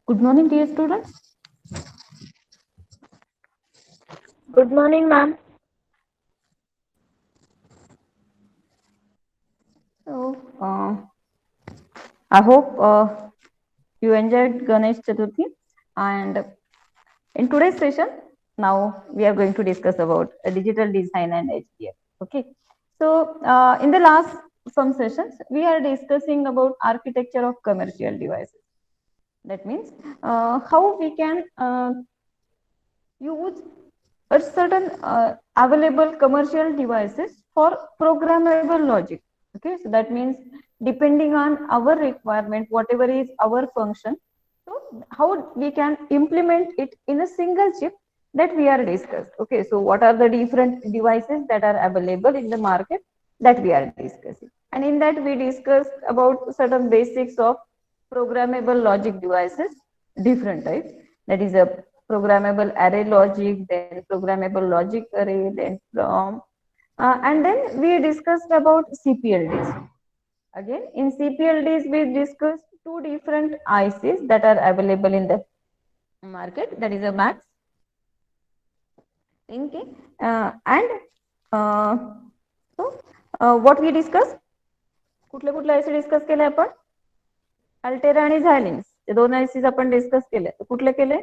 Good morning, dear students. Good morning, ma'am. So, I hope you enjoyed Ganesh Chaturthi. And in today's session, now we are going to discuss about digital design and HDL. Okay. So, in the last some sessions, we are discussing about architecture of commercial devices. That means how we can use a certain available commercial devices for programmable logic. Okay, so that means depending on our requirement, whatever is our function, so how we can implement it in a single chip that we are discussed. Okay, so what are the different devices that are available in the market that we are discussing, and in that we discussed about certain basics of programmable logic devices, different types. That is a programmable array logic, then programmable logic array, then from, and then we discussed about CPLDs. Again, in CPLDs, we discussed two different ICs that are available in the market. That is a Max, okay, and uh, so what we discussed, कुठले कुठले IC discuss केले आपण? Alterra आणि झायलिन्स हे दोन ICs आपण discuss केले. कुठले केले?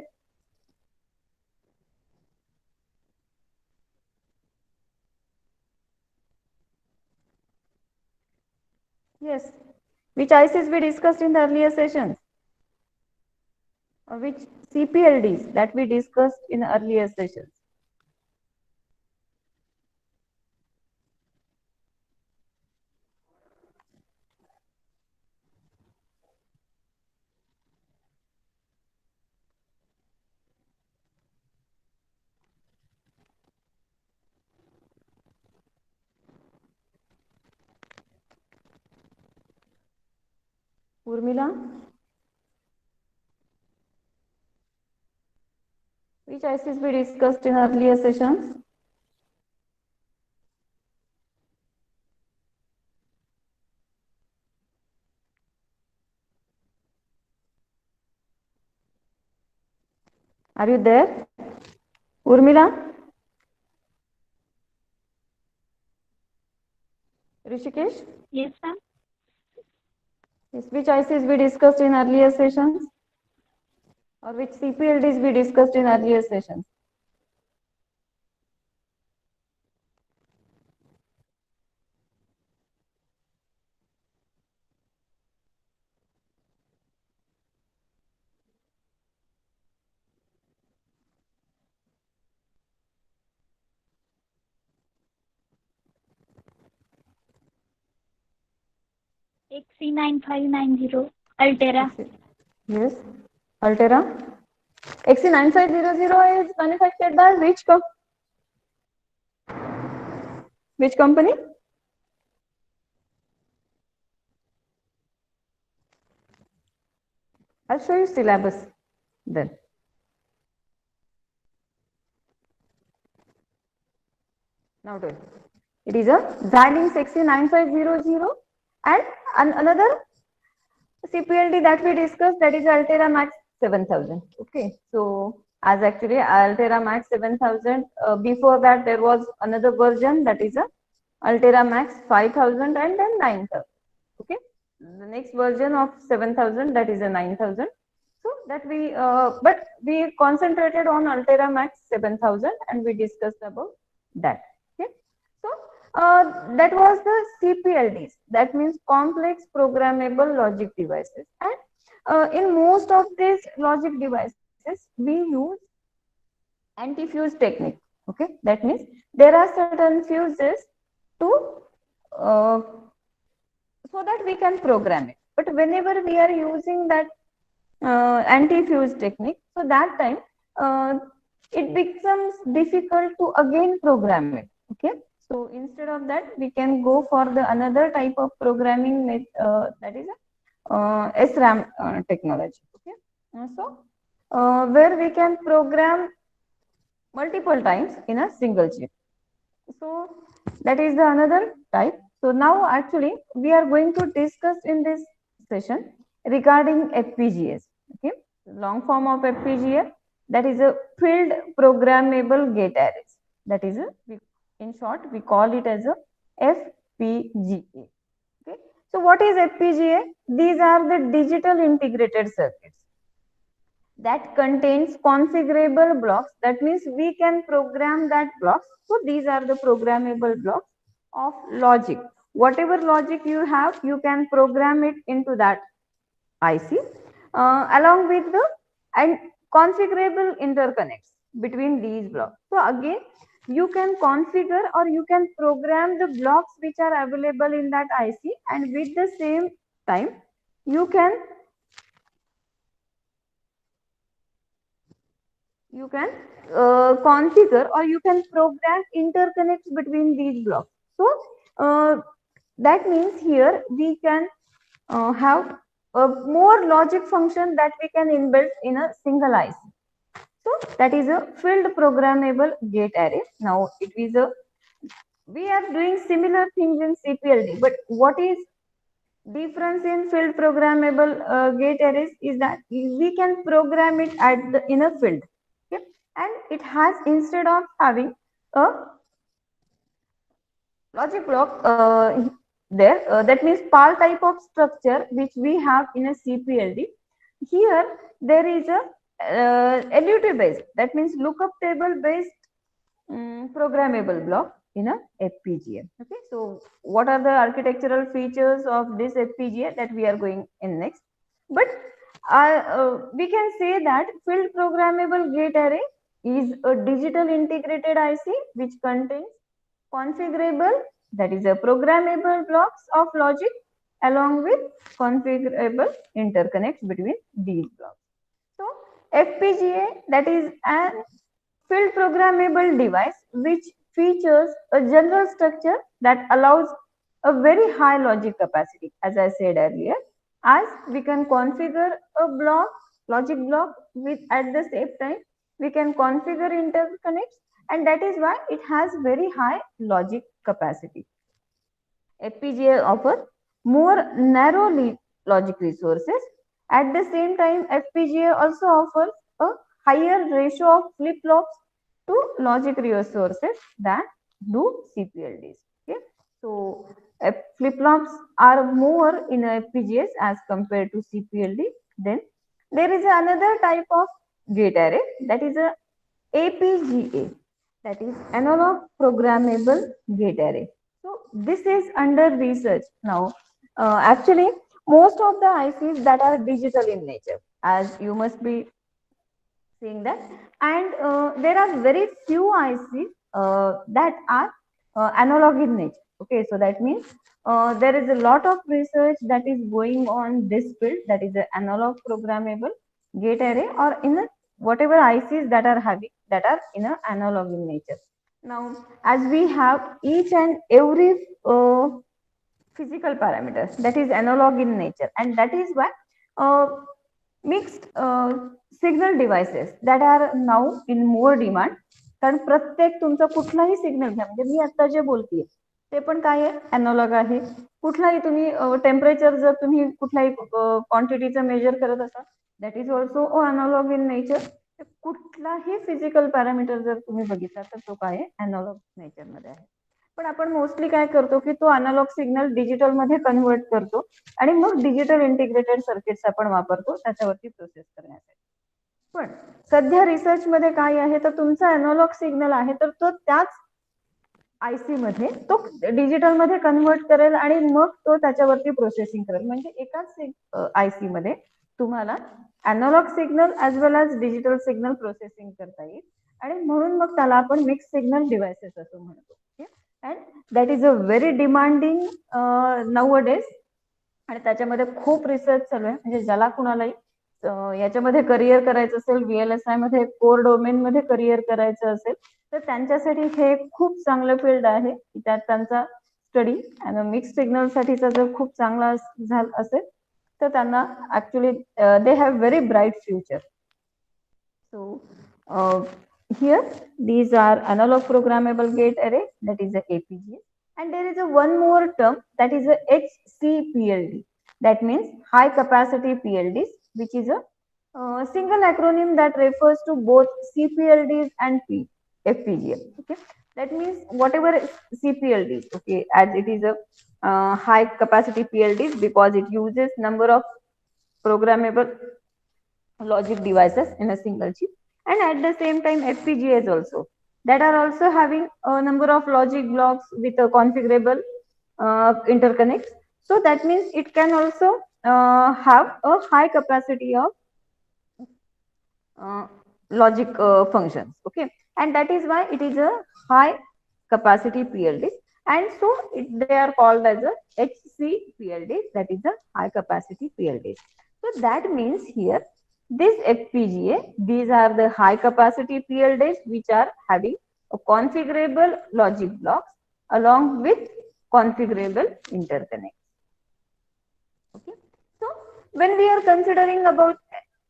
Yes. Which ICs we discussed in the earlier sessions? Or which CPLDs that we discussed in earlier sessions? Urmila? Which ICs we discussed in earlier sessions? Are you there? Urmila? Rishikesh? Yes, ma'am. Yes. Which ICs we discussed in earlier sessions? Or which CPLDs we discussed in earlier sessions? XC9590 Altera. Yes. Altera? XC9500 is manufactured by which company? I'll show you syllabus then. Now do it. It is a Xilinx XC9500 and another CPLD that we discussed, that is Altera Max 7000. Okay, so as actually Altera Max 7000, before that there was another version, that is a Altera Max 5000 and then 9000. Okay, the next version of 7000, that is a 9000. So that we but we concentrated on Altera Max 7000 and we discussed about that. Okay, so that was the CPLDs, that means complex programmable logic devices. And in most of these logic devices we use anti-fuse technique. Okay, that means there are certain fuses to uh, so that we can program it. But whenever we are using that anti-fuse technique, so that time uh, it becomes difficult to again program it. Okay, so instead of that we can go for the another type of programming that is SRAM technology. Okay, where we can program multiple times in a single chip. So that is the another type. So now actually we are going to discuss in this session regarding FPGAs. Okay. long form of FPGA, that is a field programmable gate arrays. That is in short we call it as a FPGA. Okay. So what is FPGA? These are the digital integrated circuits that contains configurable blocks. That means we can program that blocks. So these are the programmable blocks of logic. Whatever logic you have, you can program it into that IC along with the and configurable interconnects between these blocks. So again, you can configure or you can program the blocks which are available in that IC, and with the same time you can configure or you can program interconnects between these blocks. So that means here we can have a more logic function that we can inbuilt in a single IC. So that is a field programmable gate array. Now it is a we are doing similar things in CPLD, but what is difference in field programmable gate arrays is that we can program it at the in a field, okay? And it has, instead of having a logic block there, that means PAL type of structure which we have in a CPLD. Here there is a LUT based, that means lookup table based programmable block in a FPGA. Okay, so what are the architectural features of this FPGA that we are going in next? But we can say that field programmable gate array is a digital integrated IC which contains configurable, that is a programmable blocks of logic along with configurable interconnects between these blocks. So FPGA, that is an field programmable device which features a general structure that allows a very high logic capacity, as I said earlier, as we can configure a block, logic block, with at the same time we can configure interconnects, and that is why it has very high logic capacity. FPGA offers more narrow logic resources. At the same time, FPGA also offers a higher ratio of flip-flops to logic resources than do CPLDs. Okay, so flip-flops are more in FPGAs as compared to CPLD. Then there is another type of gate array, that is a APGA, that is analog programmable gate array. So this is under research now. Actually, most of the ICs that are digital in nature, as you must be seeing that, and there are very few ICs that are analog in nature. Okay, so that means there is a lot of research that is going on this field, that is an analog programmable gate array, or in a, whatever ICs that are having that are in a analog in nature. Now, as we have each and every physical parameters that is analog in nature, and that is why mixed signal devices that are now in more demand. कारण प्रत्येक तुमचा कुठलाही signal घ्या, म्हणजे मी आता जे बोलतेय ते पण काय आहे, अॅनॉलॉग आहे. कुठलाही तुम्ही टेम्परेचर जर तुम्ही कुठल्याही क्वांटिटीचं मेजर करत असाल, that is also analog in nature. कुठलाही फिजिकल पॅरामीटर जर तुम्ही बघितला तर तो काय आहे, अॅनॉलॉग नेचर मध्ये आहे. पण आपण मोस्टली काय करतो की तो अॅनालॉग सिग्नल डिजिटल मध्ये कन्वर्ट करतो आणि मग डिजिटल इंटिग्रेटेड सर्किट्स आपण वापरतो त्याच्यावरती प्रोसेस करण्यासाठी. पण सध्या रिसर्च मध्ये काय आहे, तर तुमचा अॅनालॉग सिग्नल आहे तर तो त्याच आयसी मध्ये तो डिजिटल मध्ये कन्वर्ट करेल आणि मग तो त्याच्यावरती प्रोसेसिंग करेल. म्हणजे एकाच आयसी मध्ये तुम्हाला analog signal as well as digital signal processing करता येईल, आणि म्हणून मग त्याला आपण मिक्स सिग्नल डिव्हाइसेस असं म्हणतो. And that is a very demanding now a days, आणि त्याच्यामध्ये खूप रिसर्च चालू आहे. म्हणजे ज्याला कुणालाही याच्यामध्ये करिअर करायचं असेल, VLSI मध्ये कोर डोमेन मध्ये करिअर करायचं असेल, तर त्यांच्यासाठी हे खूप चांगलं फील्ड आहे. त्यात त्यांचा स्टडी आणि मिक्स सिग्नल साठीचा जर खूप चांगला असेल तर त्यांना actually they have very bright future. So here these are analog programmable gate array, that is a APGA, and there is a one more term, that is a HCPLD, that means high capacity PLDs, which is a single acronym that refers to both CPLDs and FPGA. Okay, that means whatever is CPLDs, okay, as it is a high capacity PLDs because it uses number of programmable logic devices in a single chip, and at the same time FPGAs also that are also having a number of logic blocks with a configurable interconnects. So that means it can also have a high capacity of uh, logic functions. Okay, and that is why it is a high capacity PLD, and so they are called as a HCPLD, that is a high capacity PLD. So that means here this FPGA, these are the high capacity PLDs which are having a configurable logic blocks along with configurable interconnect. Okay. So when we are considering about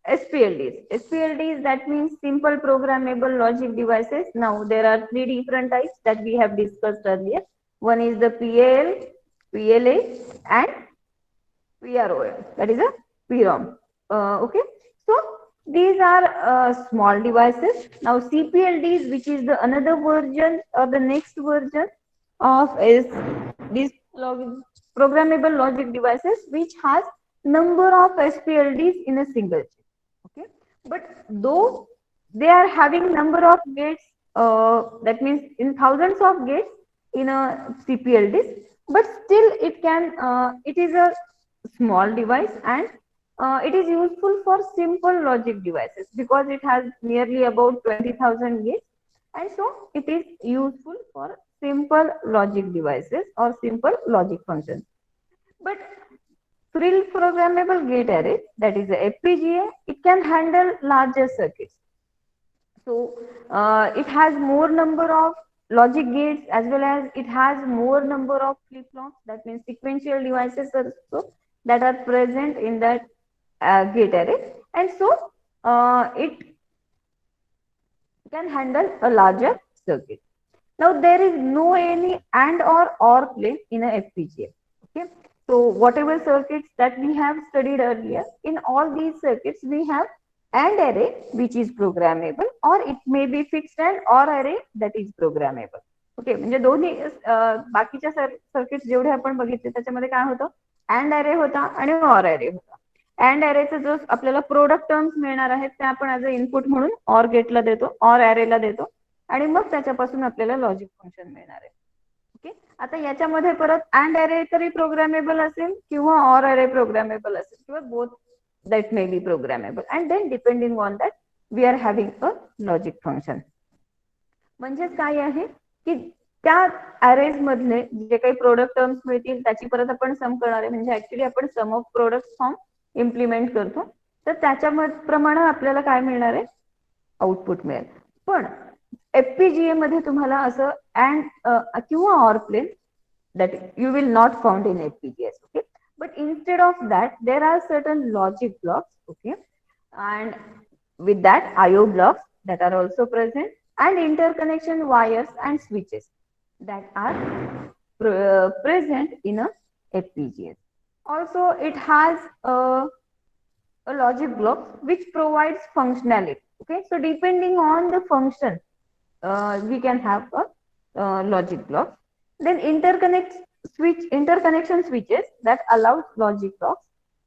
SPLDs that means simple programmable logic devices. Now there are three different types that we have discussed earlier. One is the PAL, PLA, and PROM. That is a PROM. Okay. So these are small devices. Now CPLDs, which is the another version or the next version of is these programmable logic devices which has number of SPLDs in a single chip. Okay, but though they are having number of gates, that means in thousands of gates in a CPLDs, but still it is a small device, and it is useful for simple logic devices because it has nearly about 20,000 gates, and so it is useful for simple logic devices or simple logic functions. But Frill programmable gate array, that is a FPGA, it can handle larger circuits. So it has more number of logic gates as well as it has more number of flip flops. That means sequential devices also that are present in that gate array, and so it can handle a larger circuit. Now there is no any AND or OR plane in a FPGA. Okay. So whatever circuits that we have studied earlier, in all these circuits we have AND array which is programmable, or it may be fixed and OR array that is programmable. Okay, म्हणजे दोन्ही बाकीच्या circuits जेवढे आपण बघितले त्याच्यामध्ये काय होतं, and अरे होता आणि ऑर अरे होता. अँड अरेचा जो आपल्याला प्रोडक्ट टर्म्स मिळणार आहेत ते आपण ऍज अ इनपुट म्हणून ऑर गेटला देतो, ऑर अरेला देतो, आणि मग त्याच्यापासून आपल्याला लॉजिक फंक्शन मिळणार आहे. ओके, आता याच्यामध्ये परत अँड अरे तरी प्रोग्रामेबल असेल किंवा ऑर अरे प्रोग्रामेबल असेल किंवा both that may be programmable, and then depending on that we are having a logic function. म्हणजेच काय आहे की त्या अरेज मधले जे काही प्रोडक्ट टर्म्स मिळतील त्याची परत आपण सम करणार आहे, म्हणजे ऍक्च्युली आपण सम ऑफ प्रोडक्ट फॉर्म इम्प्लिमेंट करतो, तर त्याच्या प्रमाणे आपल्याला काय मिळणार आहे, आउटपुट मिळेल. पण FPGA मध्ये तुम्हाला असं अँड किंवा or plane that you will not found in FPGAs. Okay, but instead of that there are certain logic blocks. Okay, and with that IO blocks that are also present, and interconnection wires and switches that are present in a FPGA. Also it has a logic block which provides functionality. Okay, so depending on the function we can have a logic block. Then interconnection switches that allows logic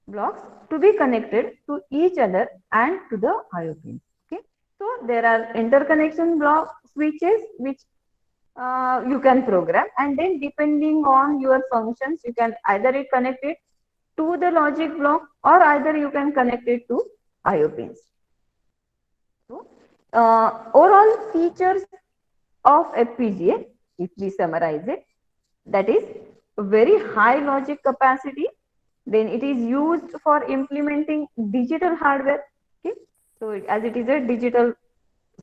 blocks to be connected to each other and to the IO pins. Okay, so there are interconnection block switches which you can program, and then depending on your functions you can either connect it to the logic block or either you can connect it to IO pins. So overall features of FPGA, if we summarize it, that is very high logic capacity, then it is used for implementing digital hardware. Okay, so as it is a digital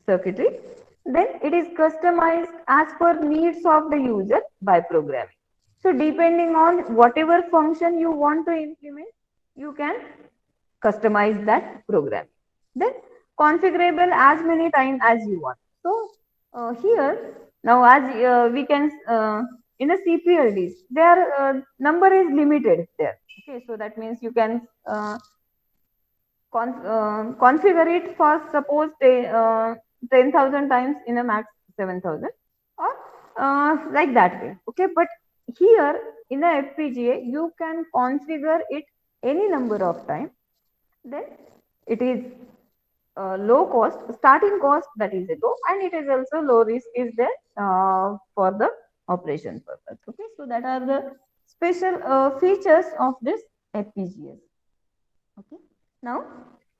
circuitry, then it is customized as per needs of the user by programming. So depending on whatever function you want to implement, you can customize that program, then configurable as many times as you want. So here now as we can in a CPLDs their number is limited there. Okay, so that means you can configure it for suppose 10,000 times in a max 7,000 or like that way. Okay, but here in a FPGA you can configure it any number of times. Then it is low cost, starting cost, that is low, and it is also low risk is there for the operation purpose. Okay, so that are the special features of this FPGA. Okay. Now,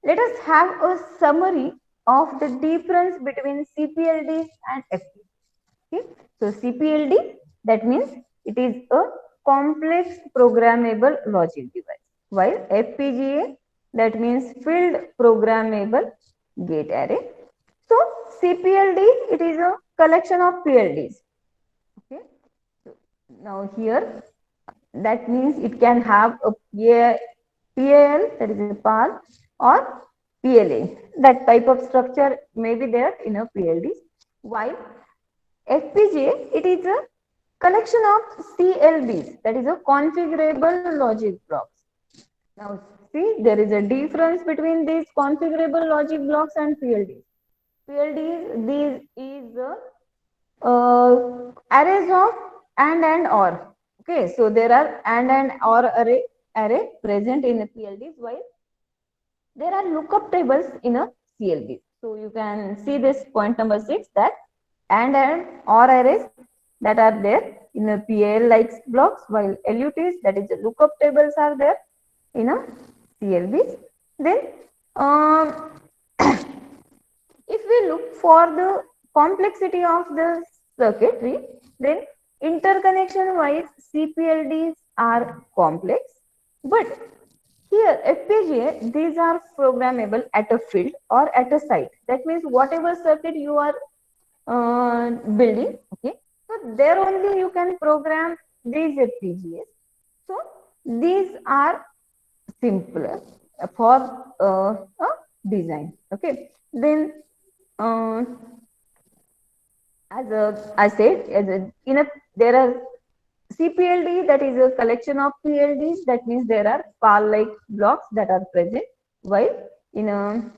let us have a summary of the difference between CPLDs and FPGA. Okay. So, CPLD, that means it is a complex programmable logic device, while FPGA, that means field programmable gate array. So, CPLD, it is a collection of PLDs. Okay. So, now here, that means it can have a PAL, that is a PAL, or PLA. That type of structure may be there in a PLD. While FPGA, it is a collection of CLBs, that is a configurable logic blocks. Now, see, there is a difference between these configurable logic blocks and PLDs. PLDs, these is arrays of and or. Okay, so there are and or array present in a PLDs, while there are lookup tables in a CLB. So you can see this point number 6, that and or arrays that are there in a PL like blocks, while LUTs, that is the lookup tables, are there in a CLBs. Then um, if we look for the complexity of the circuitry, then interconnection wise CPLDs are complex, but here FPGA, these are programmable at a field or at a site. That means whatever circuit you are building, okay, so there only you can program these FPGAs. So these are simpler for design. Okay, then uh, I said, in a there are CPLD, that is a collection of PLDs. That means there are PAL-like blocks that are present. While in a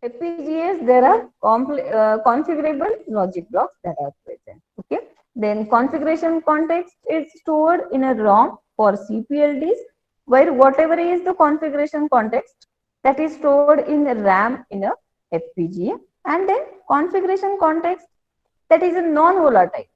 FPGAs, there are configurable logic blocks that are present. Okay. Then configuration context is stored in a ROM for CPLDs, where whatever is the configuration context, that is stored in RAM in a FPGA, and then configuration context, that is a non-volatile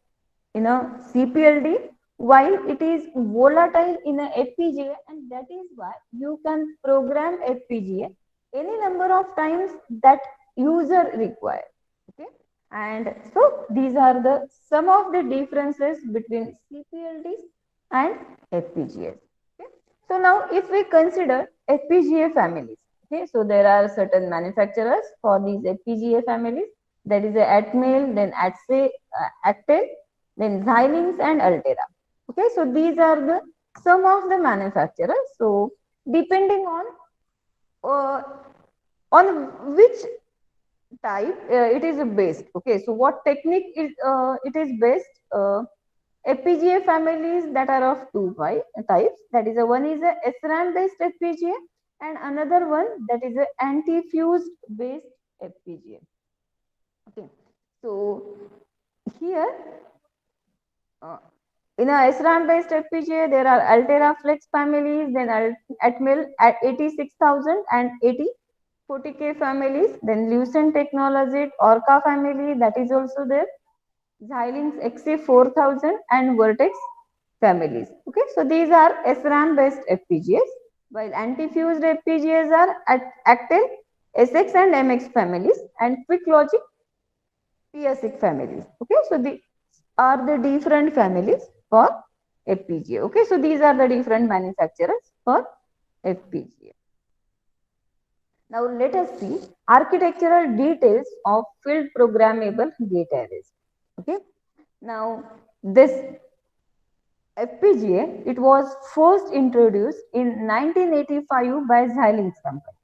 in a CPLD, while it is volatile in a FPGA, and that is why you can program FPGA any number of times that user require. Okay, and so these are the some of the differences between CPLDs and FPGAs. Okay, so now if we consider FPGA families, okay, so there are certain manufacturers for these FPGA families. That is a Atmel, then Actel, then Xilinx and Altera. Okay, so these are the some of the manufacturers. So depending uh, on which type it is based. Okay, so what technique is it is based? FPGA families that are of types. That is, one is a SRAM based FPGA, and another one that is a anti-fused based FPGA. Okay, so here uh, in a SRAM based FPGA, there are Altera Flex families, then Atmel at 86,000 and 40K families, then Lucent Technology, Orca family, that is also there, Xilinx XA4000 and Vertex families. Okay, so these are SRAM based FPGAs, while anti-fused FPGAs are at Actel, SX and MX families, and Quick Logic PSX families. Okay, so these are the different families for FPGA. Okay, so these are the different manufacturers for FPGA. Now let us see architectural details of field programmable gate arrays. Okay, now this FPGA, it was first introduced in 1985 by Xilinx company.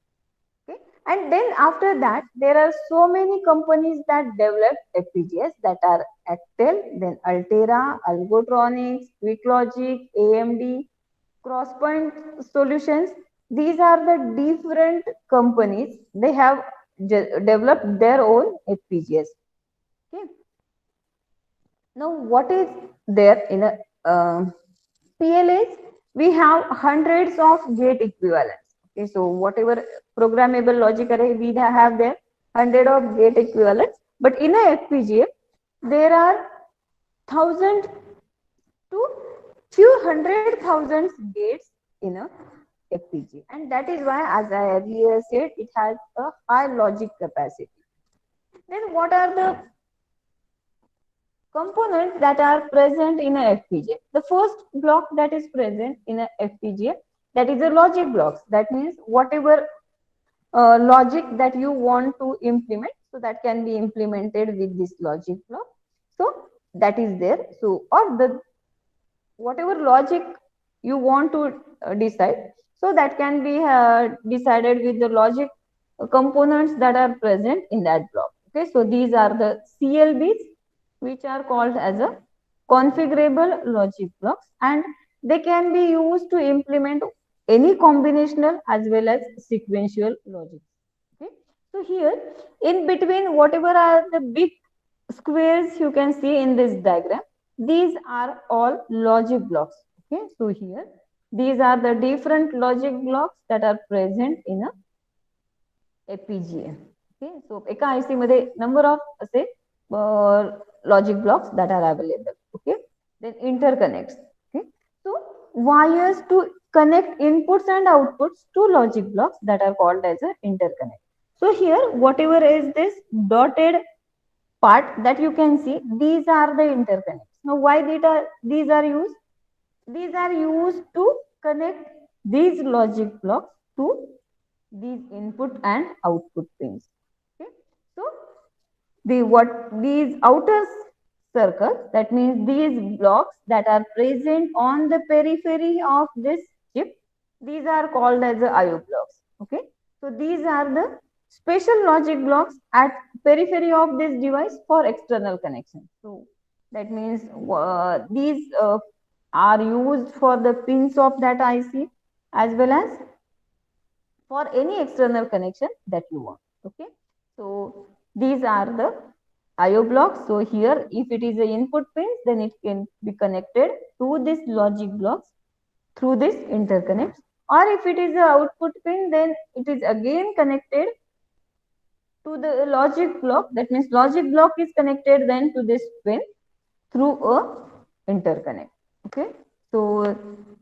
Okay, and then after that there are so many companies that developed FPGAs, that are Actel, then Altera, Algotronics, QuickLogic, AMD, Crosspoint Solutions, These are the different companies. They have developed their own FPGAs. Okay. Now, what is there in a PLAs? We have hundreds of gate equivalents. Okay, so whatever programmable logic array we have there, hundred of gate equivalents. But in a FPGA, there are thousand to few hundred thousands gates in a FPGA, and that is why, as I earlier said, it has a high logic capacity. Then, what are the components that are present in a FPGA? The first block that is present in a FPGA, that is a logic blocks. That means whatever logic that you want to implement, so that can be implemented with this logic block. So that is there. So or the whatever logic you want to decide, so that can be decided with the logic components that are present in that block. Okay, so these are the CLBs, which are called as a configurable logic blocks, and they can be used to implement any combinational as well as sequential logic. Okay, so here in between whatever are the big squares you can see in this diagram, these are all logic blocks. Okay, so here these are the different logic blocks that are present in a FPGA. Okay, so एका IC मध्ये number of असे logic blocks that are available. Okay, then interconnects. Okay, so wires to connect inputs and outputs to logic blocks that are called as a interconnect. So here whatever is this dotted part that you can see, these are the interconnects. Now why these are used? These are used to connect these logic blocks to these input and output pins. Okay, so these outer circles, that means these blocks that are present on the periphery of this chip, these are called as the IO blocks. Okay, so these are the special logic blocks at periphery of this device for external connection. So that means these are used for the pins of that IC as well as for any external connection that you want. Okay, so these are the IO blocks. So here, if it is a input pins, then it can be connected to this logic blocks through this interconnect. Or if it is a output pin, then it is again connected to the logic block. That means logic block is connected then to this pin through a interconnect. Okay, so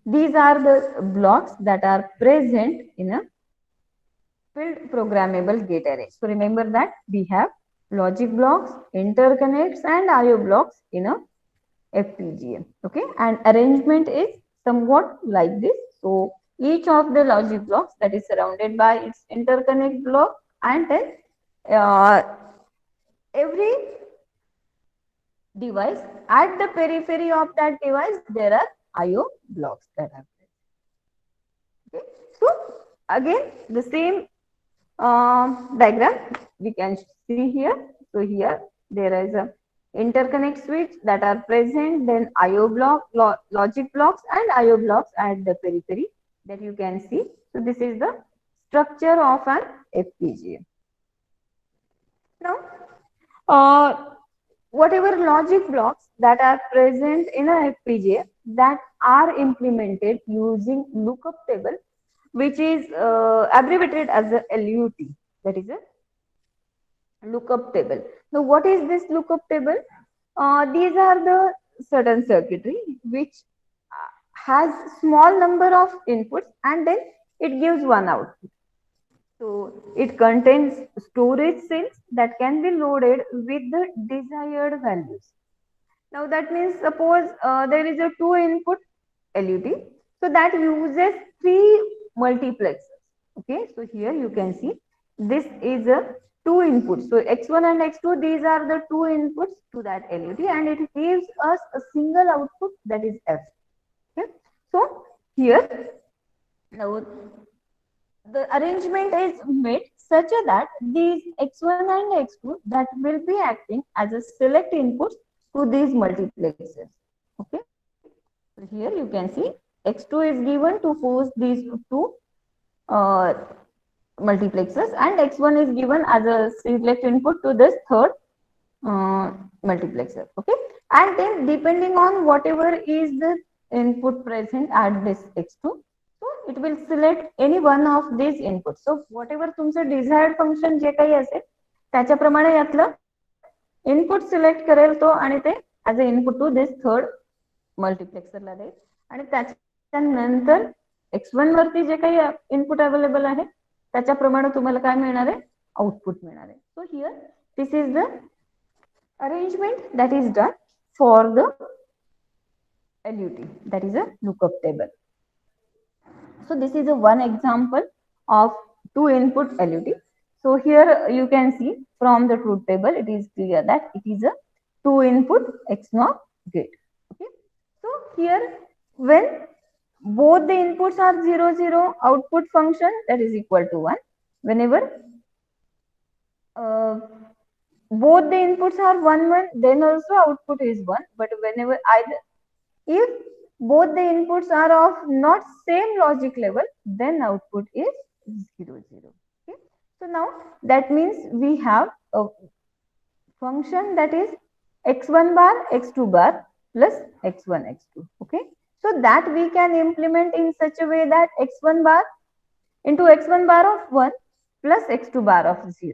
these are the blocks that are present in a filled programmable gate array. So remember that we have logic blocks, interconnects and IO blocks in a FPGA. Okay, and arrangement is somewhat like this. So each of the logic blocks that is surrounded by its interconnect block, and then every device at the periphery of that device there are IO blocks that are present. Okay, so again the same diagram we can see here. So here there is a interconnect switch that are present, then IO block, logic blocks and IO blocks at the periphery that you can see. So this is the structure of an FPGA. Now, whatever logic blocks that are present in a FPGA that are implemented using lookup table, which is abbreviated as a LUT, that is a lookup table. Now, what is this lookup table? These are the certain circuitry which has small number of inputs and then it gives one output. So it contains storage cells that can be loaded with the desired values. Now that means suppose there is a 2 input LUT, so that uses 3 multiplexers. Okay, so here you can see this is a 2 inputs. So x1 and x2, these are the 2 inputs to that LUT, and it gives us a single output, that is F. Okay, so here now the arrangement is made such that these x1 and x2 that will be acting as a select inputs to these multiplexers. Okay, so here you can see x2 is given to force these two uh, multiplexers, and x1 is given as a select input to this third uh, multiplexer. Okay, and then depending on whatever is the input present at this x2, so it will select any one of these inputs. So whatever तुमचं desired function जे काही असेल त्याच्याप्रमाणे यातलं input select करेल तो आणि ते as a input to this third मल्टिप्लेक्सरला देईल आणि त्याच्यानंतर x1 वरती जे काही इनपुट अवेलेबल आहे त्याच्याप्रमाणे तुम्हाला काय मिळणार आहे आउटपुट मिळणार आहे. So here this is the arrangement that is done for the LUT, that is a lookup table. So this is a one example of two input LUT. So here you can see from the truth table it is clear that it is a two input XNOR gate. Okay. So here when both the inputs are 0 0, output function that is equal to 1. Whenever both the inputs are 1 1, then also output is 1. But whenever either if both the inputs are of not same logic level, then output is 0 0. Okay. So now that means we have a function that is x1 bar x2 bar plus x1 x2. Okay. So that we can implement in such a way that x1 bar into x1 bar of 1 plus x2 bar of 0.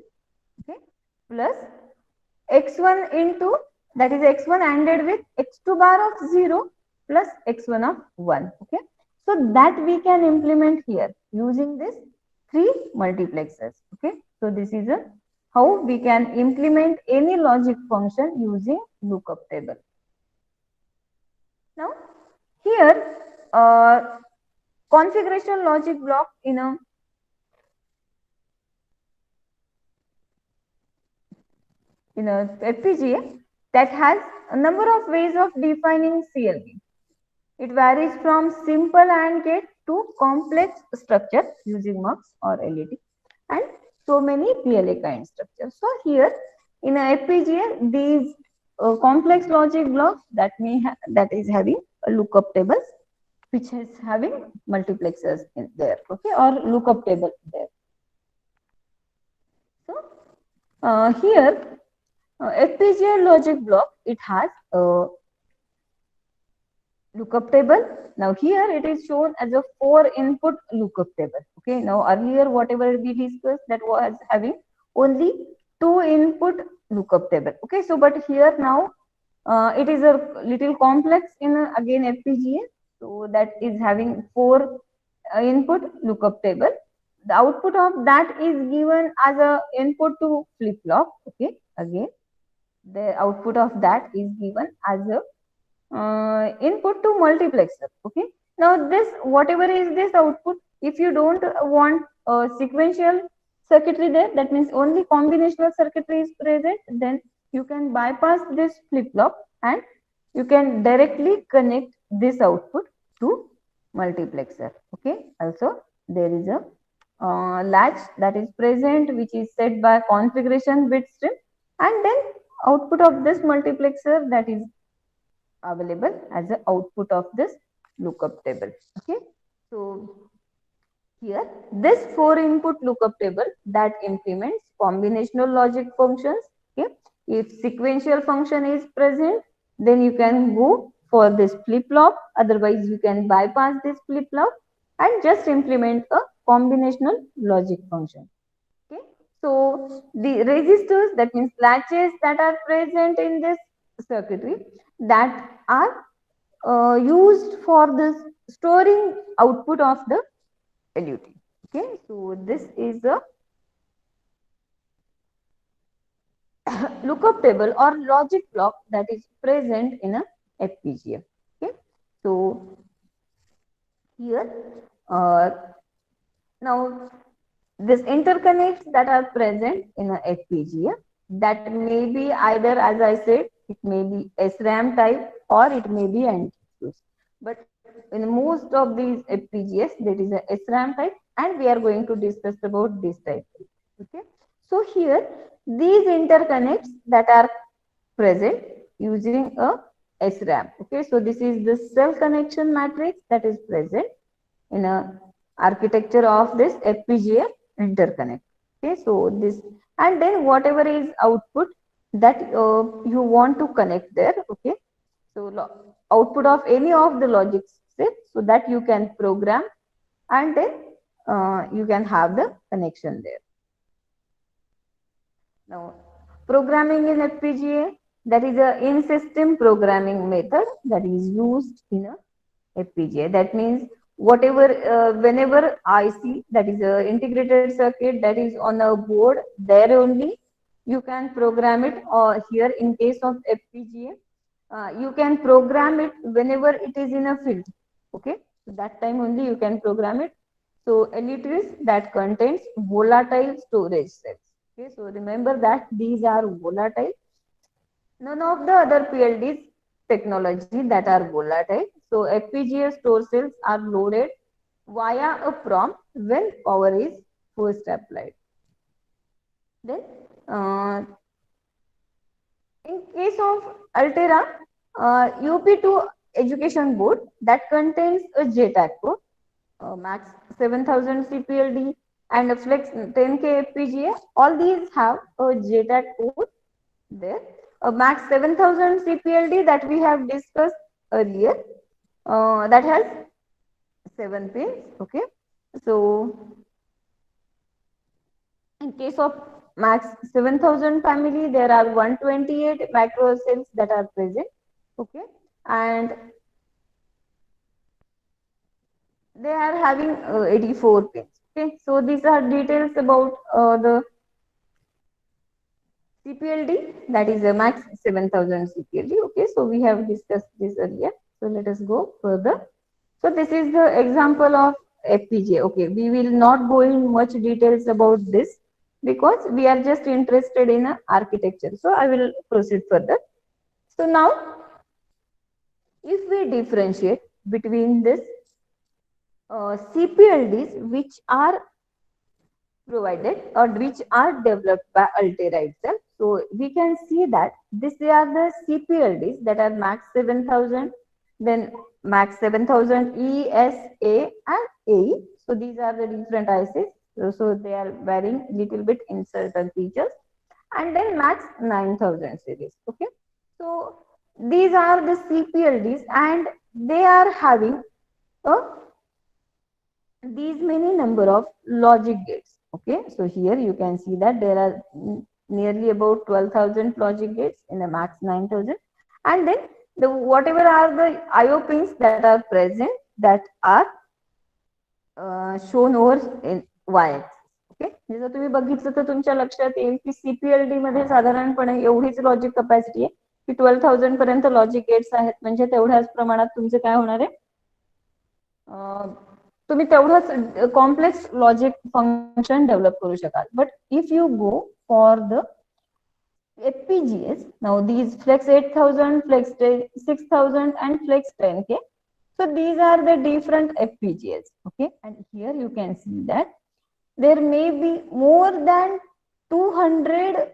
Okay. Plus x1 into, that is x1 ANDed with x2 bar of 0 plus x1 of 1. Okay. So that we can implement here using this three multiplexers. Okay. So this is a how we can implement any logic function using lookup table. Now here configuration logic block in a FPGA that has a number of ways of defining CLB. It varies from simple AND gate to complex structure using MUX or LET and so many PLA kind structures. So here in a FPGA, these complex logic blocks that is having a lookup tables which is having multiplexers in there, okay, or lookup table there. So here FPGA logic block, it has a lookup table. Now here it is shown as a 4 input lookup table. Okay. Now earlier whatever we discussed that was having only 2 input lookup table. Okay. So but here now it is a little complex in again FPGA. So that is having 4 input lookup table. The output of that is given as a input to flip flop. Okay. Again the output of that is given as a input to multiplexer. Okay. Now this whatever is this output, if you don't want sequential circuitry there, that means only combinational circuitry is present, then you can bypass this flip flop and you can directly connect this output to multiplexer. Okay. Also there is a latch that is present which is set by configuration bit stream, and then output of this multiplexer that is available as the output of this lookup table. Okay. So here this 4 input lookup table that implements combinational logic functions. Okay. If sequential function is present, then you can go for this flip flop, otherwise you can bypass this flip flop and just implement a combinational logic function. Okay. So the resistors, that means latches that are present in this circuitry, that are used for this storing output of the LUT. Okay. So this is a lookup table or logic block that is present in a FPGA. Okay. So here now this interconnects that are present in a FPGA, that may be either, as I said, it may be SRAM type or it may be anti-fuse. But in most of these FPGAs, there is a SRAM type, and we are going to discuss about this type. Okay. So here these interconnects that are present using a SRAM. Okay. So this is the cell connection matrix that is present in a architecture of this FPGA interconnect. Okay, so this, and then whatever is output that you want to connect there. Okay, so output of any of the logic steps, so that you can program, and then you can have the connection there. Now, programming in FPGA, that is a in-system programming method that is used in a FPGA. That means whatever, whenever IC, that is a integrated circuit that is on a board, there only you can program it. Or here in case of FPGA, you can program it whenever it is in a field. Okay, so that time only you can program it. So LETs that contains volatile storage cells. Okay, so remember that these are volatile. None of the other PLDs technology that are volatile. So FPGA store cells are loaded via a prompt when power is first applied. Then, in case of Altera, UP2 education board that contains a JTAG code, max 7000 CPLD and a flex 10K FPGA. All these have a JTAG code there. A max 7000 CPLD that we have discussed earlier, that has 7 pins. Okay, so in case of max 7000 family, there are 128 macro cells that are present. Okay, and they are having 84 pins. Okay, so these are details about the CPLD, that is a max 7000 CPLD. Okay, so we have discussed this earlier. So let us go further. So this is the example of FPGA. Okay, we will not go in much details about this because we are just interested in architecture. So I will proceed further. So now, if we differentiate between this CPLDs which are provided or which are developed by Altera itself. So we can see that these are the CPLDs that are max 7000, then max 7000 E, S, A and AE. So these are the different ICs. So they are varying little bit in certain features. And then max 9000 series. Okay. So these are the CPLDs and they are having a these many number of logic gates. Okay, so here you can see that there are nearly about 12,000 logic gates in a max 9000, and then the whatever are the IO pins that are present that are shown over in y-axis. Okay, जर तुम्ही बघितलं तर तुमच्या लक्षात येईल की CPLD मध्ये साधारणपणे एवढीच लॉजिक कपॅसिटी आहे की 12,000 पर्यंत लॉजिक गेट्स आहेत, म्हणजे तेवढ्याच प्रमाणात तुमचे काय होणार आहे, तुम्ही तेवढंच कॉम्प्लेक्स लॉजिक फंक्शन डेव्हलप करू शकाल. But if you go for the FPGAs, now these flex 8000, flex 6000 and flex 10K. So these are the different FPGAs. Okay, and here you can see that there may be more than 200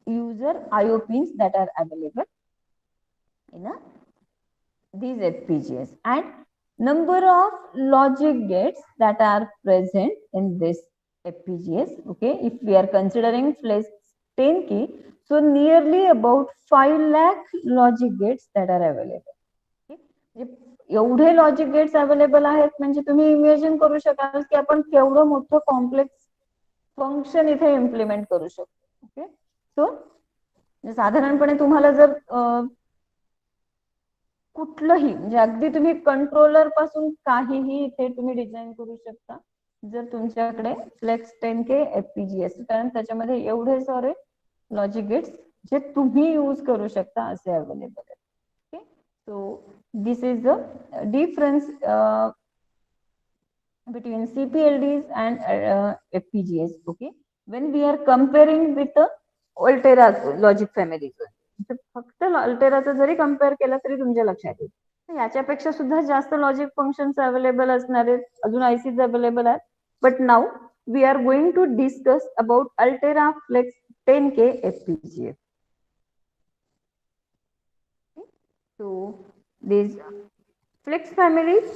user IO pins that are available in these FPGAs, and number of logic gates that are present in this FPGAs. Okay, if we are considering flex 10K, so nearly about 5 lakh logic gates that are available. Okay, एवढे logic gates available आहेत म्हणजे तुम्ही imagine करू शकाल की आपण केवढं मोठं कॉम्प्लेक्स फंक्शन इथे इम्प्लिमेंट करू शकतो. ओके, सो साधारणपणे तुम्हाला जर कुठलंही म्हणजे अगदी तुम्ही कंट्रोलर पासून काहीही इथे तुम्ही डिझाईन करू शकता जर तुमच्याकडे फ्लेक्स 10K FPGA असेल, कारण त्याच्यामध्ये एवढे सारे लॉजिक गेट्स जे तुम्ही यूज करू शकता असे अवेलेबल आहेत. Okay, so this is the difference between CPLDs and FPGAs. Okay, when we are comparing with the Altera logic family, फक्त अल्टेराचा जरी कंपेअर केला तरी तुमच्या लक्षात येईल याच्यापेक्षा सुद्धा जास्त लॉजिक फंक्शन्स अवेलेबल असणार आहेत, अजून आयसीज अवेलेबल आहेत. But now we are going to discuss about Altera Flex 10K FPGA. So these flex families,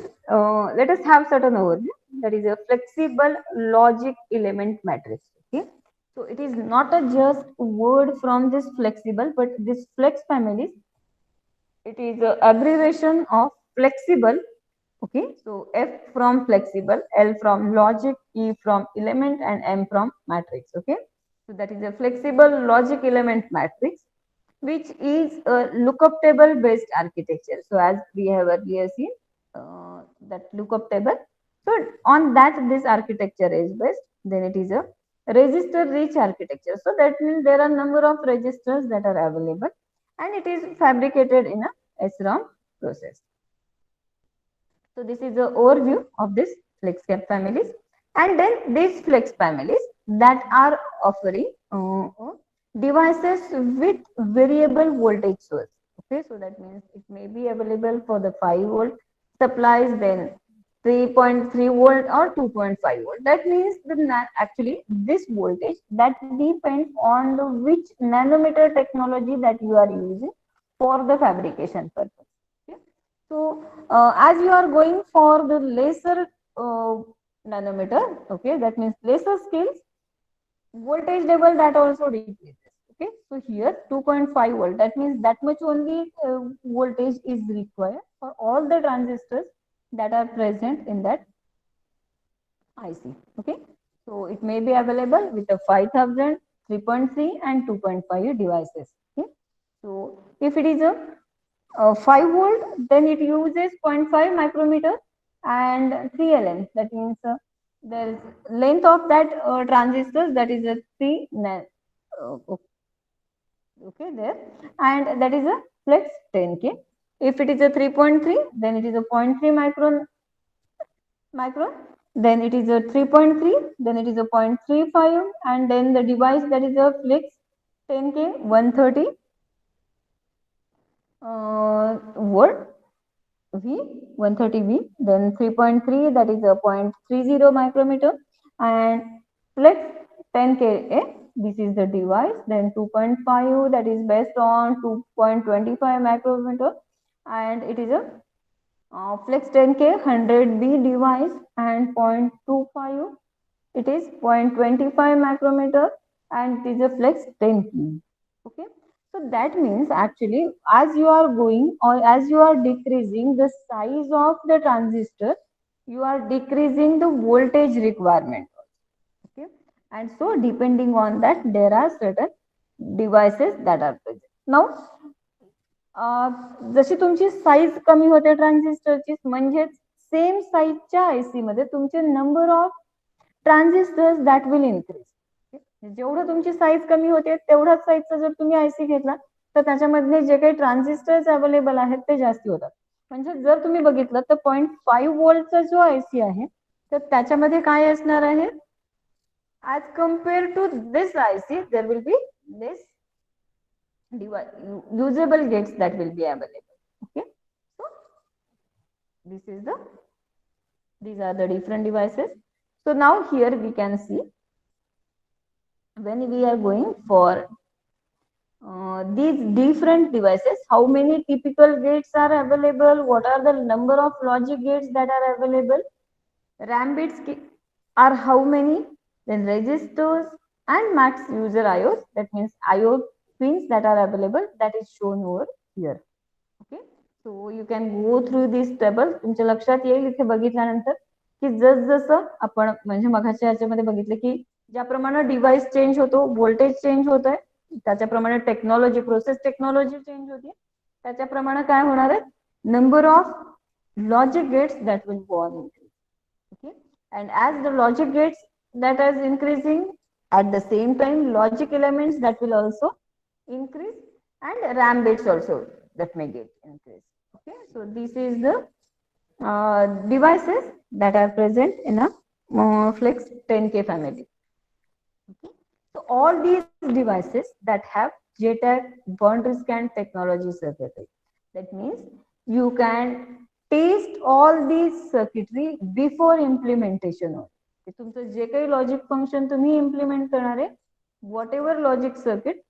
let us have certain overview. that is a flexible logic element matrix. Okay, so it is not a just word from this flexible, but this flex families, it is a abbreviation of flexible. Okay, so F from flexible, L from logic, E from element, and M from matrix. Okay, so that is a flexible logic element matrix, which is a lookup table based architecture. So as we have earlier seen, that lookup table. So on that this architecture is based. Then it is a register rich architecture. So that means there are number of registers that are available, and it is fabricated in a SRAM process. So this is the overview of this FlexCap families, and then these flex families that are offering devices with variable voltage source. Okay, so that means it may be available for the 5 volt supplies, then 3.3 volt or 2.5 volt. That means actually this voltage that depends on the which nanometer technology that you are using for the fabrication purpose. Okay? So as you are going for the lesser nanometer, okay, that means lesser scales, voltage level that also decreases. Okay, so here 2.5 volt, that means that much only voltage is required for all the transistors that are present in that IC. Okay, so it may be available with a 5000, 3.3 and 2.5 devices. Okay, so if it is a 5 volt, then it uses zero point 0.5 micrometer and 3 ln. That means there is length of that transistors, that is a 3 okay there, and that is a flex 10K. If it is a 3.3, then it is a zero point 0.3 micron, then it is a 3.3, then it is a 0.35, and then the device that is a flex 10K 130 volt V 130V, then 3.3, that is a 0.30 micrometer, and flex 10Ka, this is the device, then 2.5, that is based on 2.25 micrometer, and it is a flex 10K 100B device, and 0.25, it is 0.25 micrometer, and it is a flex 10K. Okay, so that means actually as you are going or as you are decreasing the size of the transistor, you are decreasing the voltage requirement. Okay, and so depending on that there are certain devices that are present. Now जशी तुमची size कमी होते ट्रान्झिस्टरची, म्हणजेच same साईजच्या आयसी मध्ये तुमचे number of transistors that will increase. जेवढं तुमची साईज कमी होते तेवढाच साईजचा जर तुम्ही आयसी घेतला तर त्याच्यामधले जे काही ट्रान्झिस्टर्स अवेलेबल आहेत ते जास्ती होतात. म्हणजे जर तुम्ही बघितलं तर 0.5 वोल्टचा जो आयसी आहे तर त्याच्यामध्ये काय असणार आहे, ऍज कम्पेअर टू दिस आयसी there will be this usable gates that will be available. Okay, so these are the different devices. So now here we can see when we are going for these different devices, how many typical gates are available, what are the number of logic gates that are available, RAM bits are how many, then registers and max user IOs, that means IO pins that are available, that is shown over here. Okay, so you can go through this table. तुमच्या लक्षात येईल इथे बघितल्यानंतर की जसं आपण म्हणजे मगाच्या याच्यामध्ये बघितलं की ज्याप्रमाणे डिव्हाइस चेंज होतो, व्होल्टेज चेंज होत आहे, त्याच्याप्रमाणे टेक्नॉलॉजी प्रोसेस टेक्नॉलॉजी चेंज होते, त्याच्याप्रमाणे काय होणार आहे, number of logic gates that will go on increase. Okay, and as the logic gates that is increasing, at the same time logic elements that will also increase, and RAM bits also that may get increased. Okay, so this is the devices that are present in a flex 10K family. Okay, so all these devices that have JTAG boundary scan technology circuitry, that means you can test all this circuitry before implementation of. तुमचं जे काही logic function तुम्ही implement करणार आहे, whatever logic circuit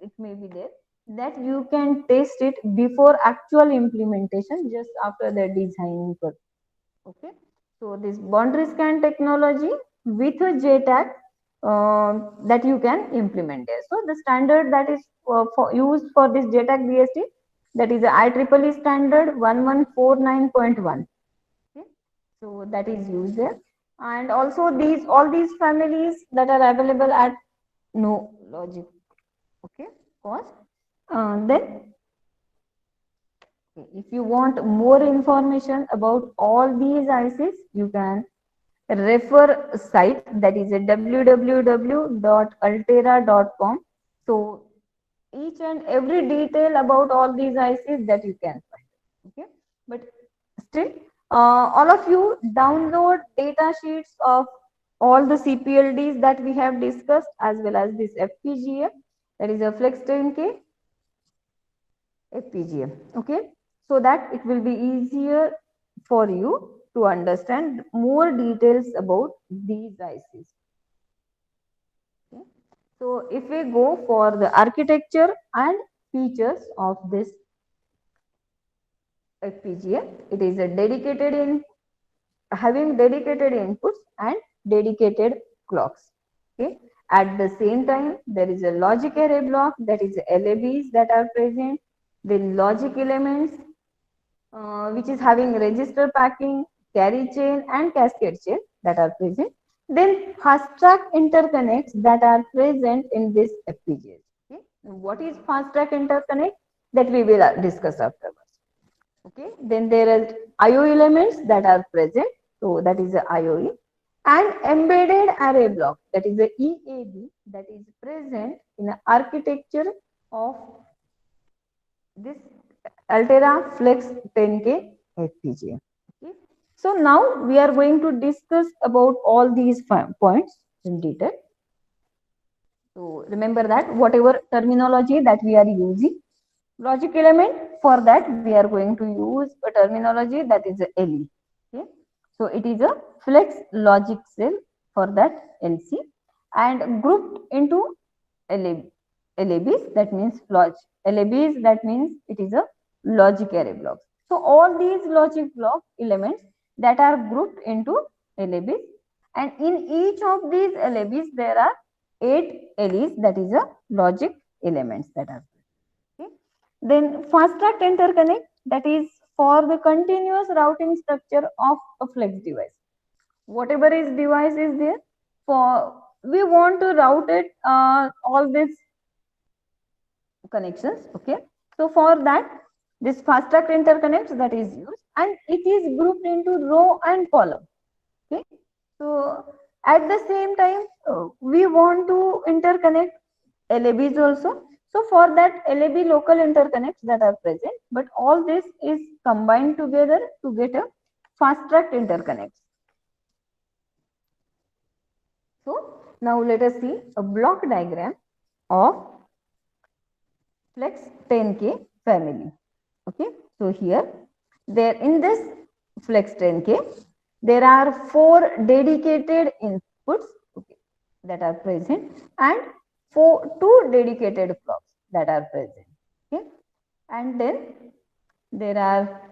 it may be there, that you can test it before actual implementation just after the designing. Okay, So this boundary scan technology with a JTAG that you can implement there. So the standard that is used for this JTAG BST, that is the IEEE standard 1149.1. Okay. So that is used there. And also these all these families that are available at no logic. Okay. Cost. Then if you want more information about all these ICs, you can refer site that is a www.altera.com. So each and every detail about all these ICs that you can find. Okay, but still, all of you download data sheets of all the CPLDs that we have discussed as well as this FPGA, that is a Flex 10K FPGA. Okay, so that it will be easier for you to understand more details about these ICs. Okay. So if we go for the architecture and features of this FPGA, it is a dedicated in having dedicated inputs and dedicated clocks. Okay. At the same time, there is a logic array block, that is LABs that are present, then logic elements which is having register packing, carry chain and cascade chain that are present. Then fast track interconnects that are present in this FPGA. Okay. What is fast track interconnect? That we will discuss afterwards. Okay. Then there are IO elements that are present. So that is the IOE and embedded array block, that is the EAB, that is present in the architecture of this Altera Flex 10K FPGA. Okay. So now we are going to discuss about all these points in detail. So remember that whatever terminology that we are using, logic element, for that we are going to use a terminology that is a LE. Okay. So it is a flex logic cell for that LC and grouped into LABs, that means LABs, that means it is a logic array blocks. So all these logic block elements that are grouped into LABs, and in each of these LABs there are 8 LEs, that is a logic elements that are. Okay. Then fast track interconnect, that is for the continuous routing structure of a flex device. Whatever is device is there, for we want to route it all these connections. Okay. So for that, this fast track interconnects that is used and it is grouped into row and column. Okay. So at the same time, we want to interconnect LABs also. So for that, LAB local interconnects that are present, but all this is combined together to get a fast track interconnects. So now let us see a block diagram of Flex 10K family. Okay, so here, there in this Flex 10K, there are 4 dedicated inputs, okay, that are present and 2 dedicated clocks that are present. Okay, and then there are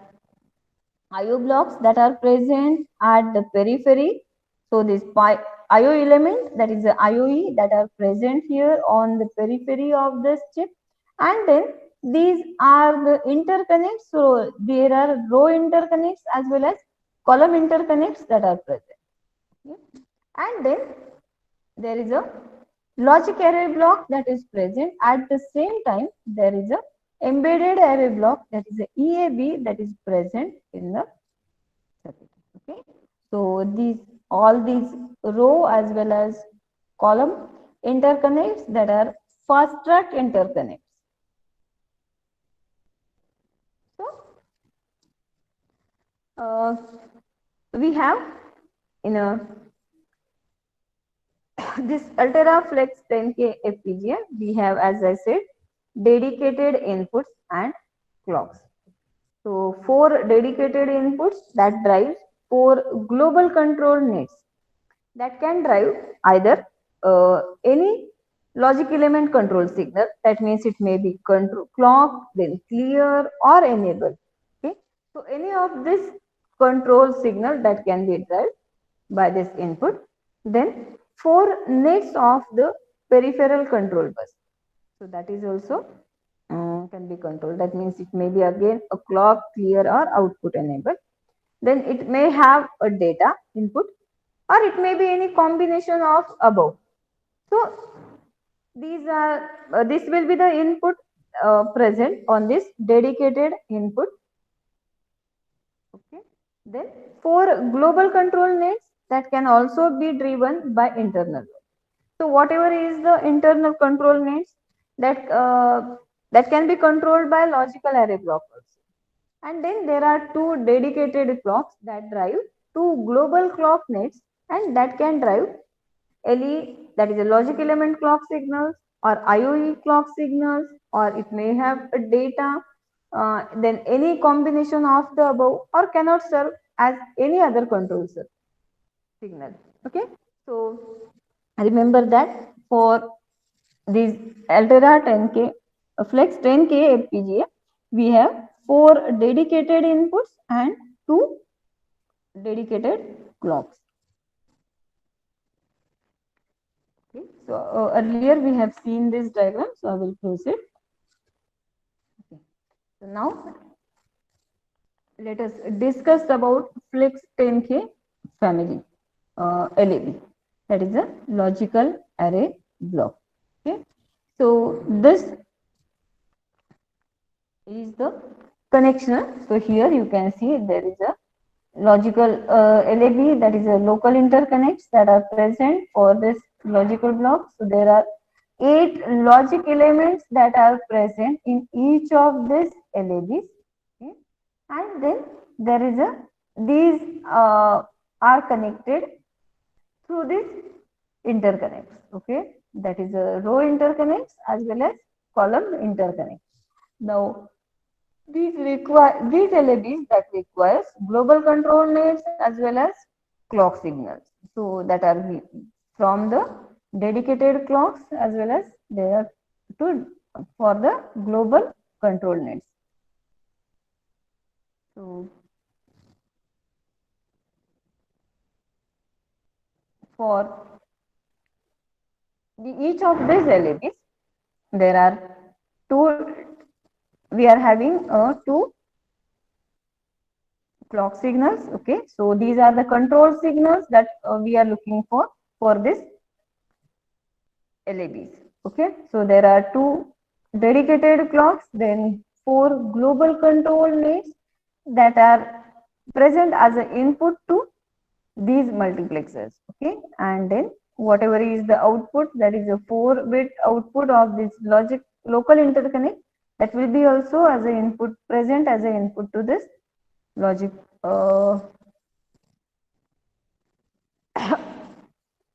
IO blocks that are present at the periphery. So this IO element, that is the IOE, that are present here on the periphery of this chip, and then these are the interconnects. So there are row interconnects as well as column interconnects that are present. Okay. And then there is a logic array block that is present. At the same time, there is a embedded array block, that is a EAB, that is present in the circuit. Okay. So these all these row as well as column interconnects that are fast track interconnects. So we have in a this Altera Flex 10K FPGA, we have, as I said, dedicated inputs and clocks. So 4 dedicated inputs that drives 4 global control nets that can drive either any logic element control signal. That means it may be control clock, then clear or enable. Okay. So any of this control signal that can be derived by this input. Then 4 nets of the peripheral control bus. So that is also can be controlled. That means it may be again a clock, clear or output enabled. Then it may have a data input or it may be any combination of above. So these are this will be the input present on this dedicated input. Okay. Then for global control nets that can also be driven by internal. So whatever is the internal control nets that can be controlled by logical array block also. And then there are two dedicated clocks that drive two global clock nets and that can drive LE, that is a logic element clock signals or IOE clock signals, or it may have a data, then any combination of the above, or cannot serve as any other control signal. Okay, so remember that for these Altera 10K, Flex 10K FPGA, we have 4 dedicated inputs and 2 dedicated clocks. Okay. So earlier we have seen this diagram, so I will proceed. Okay. So now let us discuss about Flex 10K family LAB. That is a logical array block. Okay. So this is the connection. So here you can see there is a logical LAB, that is a local interconnects that are present for this logical block. So there are 8 logic elements that are present in each of these LABs. Okay. And then there is a these are connected through this interconnects. Okay, that is a row interconnects as well as column interconnects. Now these LEDs that requires global control nets as well as clock signals. So that are from the dedicated clocks as well as they are to for the global control nets. So for each of these LEDs, there are two. We are having two clock signals. Okay, so these are the control signals that we are looking for this LABs. Okay, so there are two dedicated clocks, then 4 global control nets that are present as an input to these multiplexers. Okay, and then whatever is the output, that is a 4-bit output of this logic local interconnect, that will be also as an input present as an input to this logic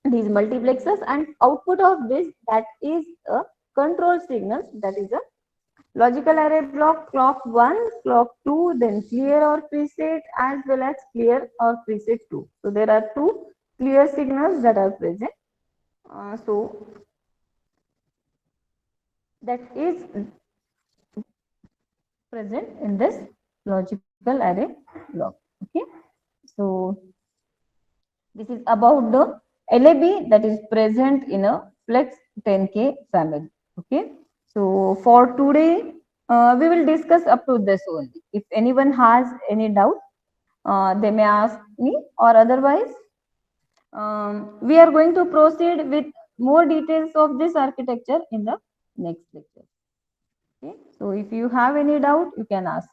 these multiplexers, and output of this that is a control signal, that is a logical array block clock 1, clock 2, then clear or preset as well as clear or preset 2. So there are two clear signals that are present. So that is present in this logical array block. Okay, so this is about the LAB that is present in a Flex 10K family. Okay, so for today we will discuss up to this only. If anyone has any doubt, they may ask me, or otherwise we are going to proceed with more details of this architecture in the next lecture. Okay, so if you have any doubt, you can ask.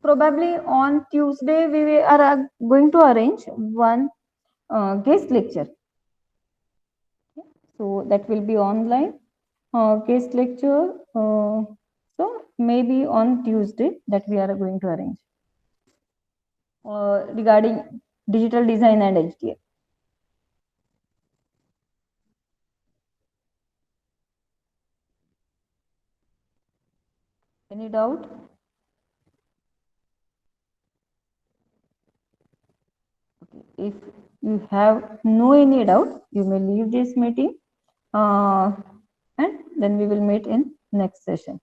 Probably on Tuesday we are going to arrange one guest lecture. So that will be online guest lecture. So maybe on Tuesday that we are going to arrange regarding digital design and HDL. Any doubt? If you have no any doubt, you may leave this meeting and then we will meet in next session.